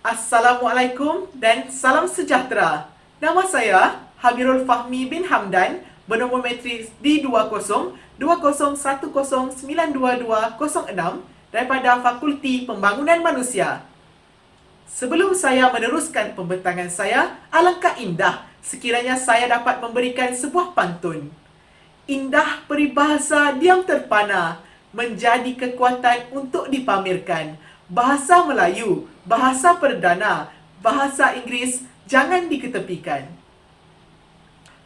Assalamualaikum dan salam sejahtera. Nama saya Habirul Fahmi bin Hamdan, bernombor matriks D202010109226 daripada Fakulti Pembangunan Manusia. Sebelum saya meneruskan pembentangan saya, alangkah indah sekiranya saya dapat memberikan sebuah pantun. Indah peribahasa diam terpana, menjadi kekuatan untuk dipamerkan. Bahasa Melayu, bahasa perdana, bahasa Inggeris jangan diketepikan.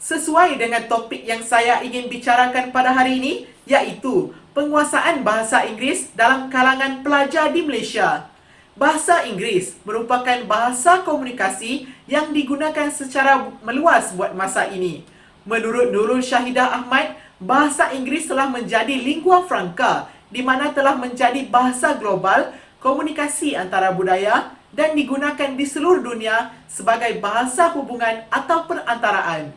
Sesuai dengan topik yang saya ingin bicarakan pada hari ini, iaitu penguasaan bahasa Inggeris dalam kalangan pelajar di Malaysia. Bahasa Inggeris merupakan bahasa komunikasi yang digunakan secara meluas buat masa ini. Menurut Nurul Syahidah Ahmad, bahasa Inggeris telah menjadi lingua franca, di mana telah menjadi bahasa global, komunikasi antara budaya dan digunakan di seluruh dunia sebagai bahasa hubungan atau perantaraan.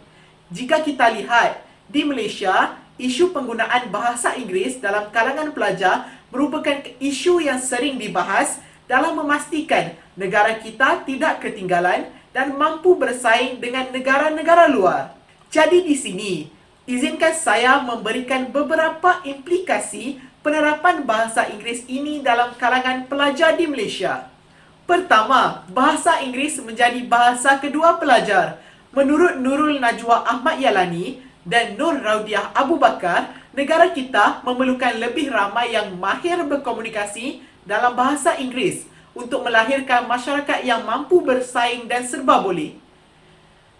Jika kita lihat, di Malaysia, isu penggunaan bahasa Inggeris dalam kalangan pelajar merupakan isu yang sering dibahas dalam memastikan negara kita tidak ketinggalan dan mampu bersaing dengan negara-negara luar. Jadi di sini, izinkan saya memberikan beberapa implikasi penerapan bahasa Inggeris ini dalam kalangan pelajar di Malaysia. Pertama, bahasa Inggeris menjadi bahasa kedua pelajar. Menurut Nurul Najwa Ahmad Yalani dan Nur Raudiah Abu Bakar, negara kita memerlukan lebih ramai yang mahir berkomunikasi dalam bahasa Inggeris untuk melahirkan masyarakat yang mampu bersaing dan serba boleh.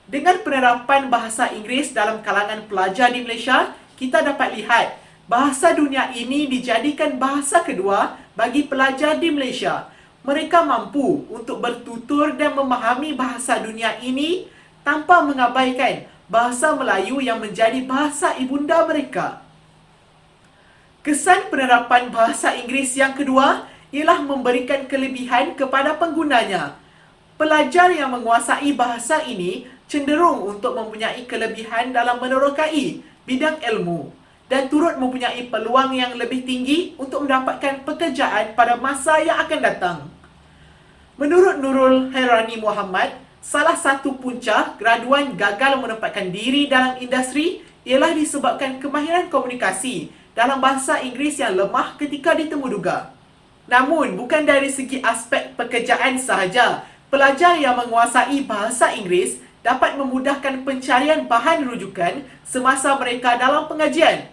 Dengan penerapan bahasa Inggeris dalam kalangan pelajar di Malaysia, kita dapat lihat bahasa dunia ini dijadikan bahasa kedua bagi pelajar di Malaysia. Mereka mampu untuk bertutur dan memahami bahasa dunia ini tanpa mengabaikan bahasa Melayu yang menjadi bahasa ibunda mereka. Kesan penerapan bahasa Inggeris yang kedua ialah memberikan kelebihan kepada penggunanya. Pelajar yang menguasai bahasa ini cenderung untuk mempunyai kelebihan dalam menerokai bidang ilmu dan turut mempunyai peluang yang lebih tinggi untuk mendapatkan pekerjaan pada masa yang akan datang. Menurut Nurul Hairani Muhammad, salah satu punca graduan gagal menempatkan diri dalam industri ialah disebabkan kemahiran komunikasi dalam bahasa Inggeris yang lemah ketika ditemuduga. Namun, bukan dari segi aspek pekerjaan sahaja, pelajar yang menguasai bahasa Inggeris dapat memudahkan pencarian bahan rujukan semasa mereka dalam pengajian.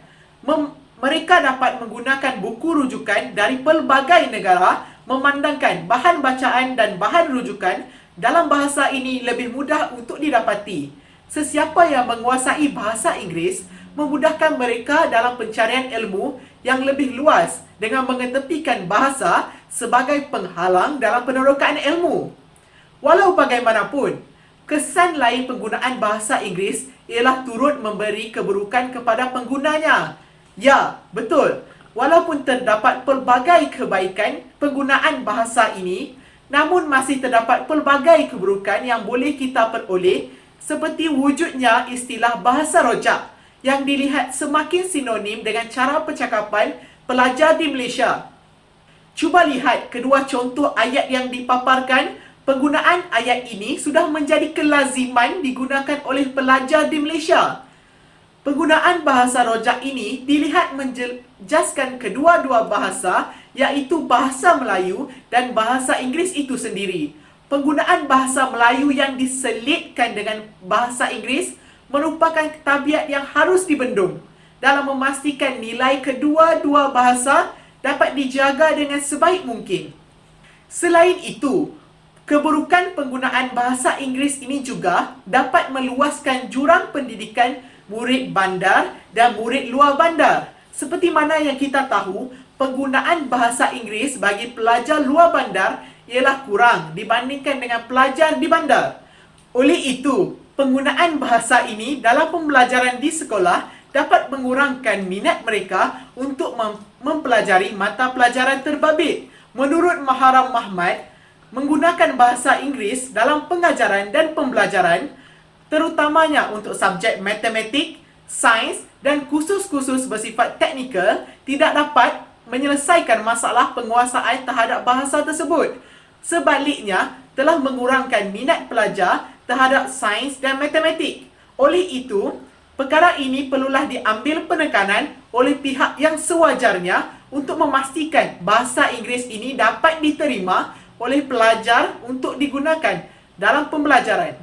Mereka dapat menggunakan buku rujukan dari pelbagai negara, memandangkan bahan bacaan dan bahan rujukan dalam bahasa ini lebih mudah untuk didapati. Sesiapa yang menguasai bahasa Inggeris memudahkan mereka dalam pencarian ilmu yang lebih luas dengan mengetepikan bahasa sebagai penghalang dalam penerokaan ilmu. Walau bagaimanapun, kesan lain penggunaan bahasa Inggeris ialah turut memberi keburukan kepada penggunanya. Ya, betul. Walaupun terdapat pelbagai kebaikan penggunaan bahasa ini, namun masih terdapat pelbagai keburukan yang boleh kita peroleh, seperti wujudnya istilah bahasa rojak yang dilihat semakin sinonim dengan cara percakapan pelajar di Malaysia. Cuba lihat kedua contoh ayat yang dipaparkan. Penggunaan ayat ini sudah menjadi kelaziman digunakan oleh pelajar di Malaysia. Penggunaan bahasa rojak ini dilihat menjelaskan kedua-dua bahasa, iaitu bahasa Melayu dan bahasa Inggeris itu sendiri. Penggunaan bahasa Melayu yang diselitkan dengan bahasa Inggeris merupakan tabiat yang harus dibendung dalam memastikan nilai kedua-dua bahasa dapat dijaga dengan sebaik mungkin. Selain itu, keburukan penggunaan bahasa Inggeris ini juga dapat meluaskan jurang pendidikan murid bandar dan murid luar bandar. Seperti mana yang kita tahu, penggunaan bahasa Inggeris bagi pelajar luar bandar ialah kurang dibandingkan dengan pelajar di bandar. Oleh itu, penggunaan bahasa ini dalam pembelajaran di sekolah dapat mengurangkan minat mereka untuk mempelajari mata pelajaran terbabit. Menurut Maharam Mahmad, menggunakan bahasa Inggeris dalam pengajaran dan pembelajaran, terutamanya untuk subjek matematik, sains dan kursus-kursus bersifat teknikal, tidak dapat menyelesaikan masalah penguasaan terhadap bahasa tersebut. Sebaliknya, telah mengurangkan minat pelajar terhadap sains dan matematik. Oleh itu, perkara ini perlulah diambil penekanan oleh pihak yang sewajarnya untuk memastikan bahasa Inggeris ini dapat diterima oleh pelajar untuk digunakan dalam pembelajaran.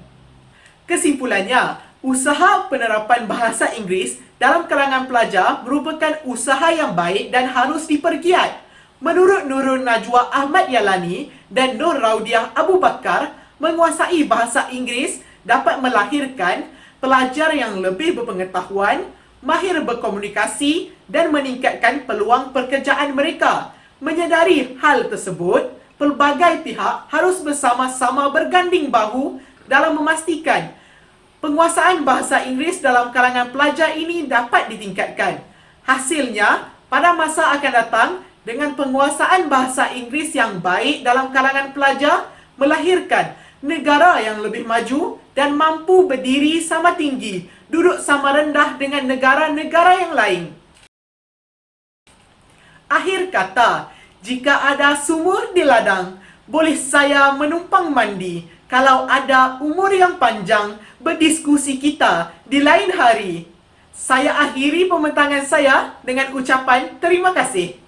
Kesimpulannya, usaha penerapan bahasa Inggeris dalam kalangan pelajar merupakan usaha yang baik dan harus dipergiat. Menurut Nurul Najwa Ahmad Yalani dan Nur Raudiah Abu Bakar, menguasai bahasa Inggeris dapat melahirkan pelajar yang lebih berpengetahuan, mahir berkomunikasi dan meningkatkan peluang pekerjaan mereka. Menyedari hal tersebut, pelbagai pihak harus bersama-sama berganding bahu dalam memastikan penguasaan bahasa Inggeris dalam kalangan pelajar ini dapat ditingkatkan. Hasilnya, pada masa akan datang, dengan penguasaan bahasa Inggeris yang baik dalam kalangan pelajar, melahirkan negara yang lebih maju dan mampu berdiri sama tinggi, duduk sama rendah dengan negara-negara yang lain. Akhir kata, jika ada sumur di ladang, boleh saya menumpang mandi. Kalau ada umur yang panjang, berdiskusi kita di lain hari. Saya akhiri pembentangan saya dengan ucapan terima kasih.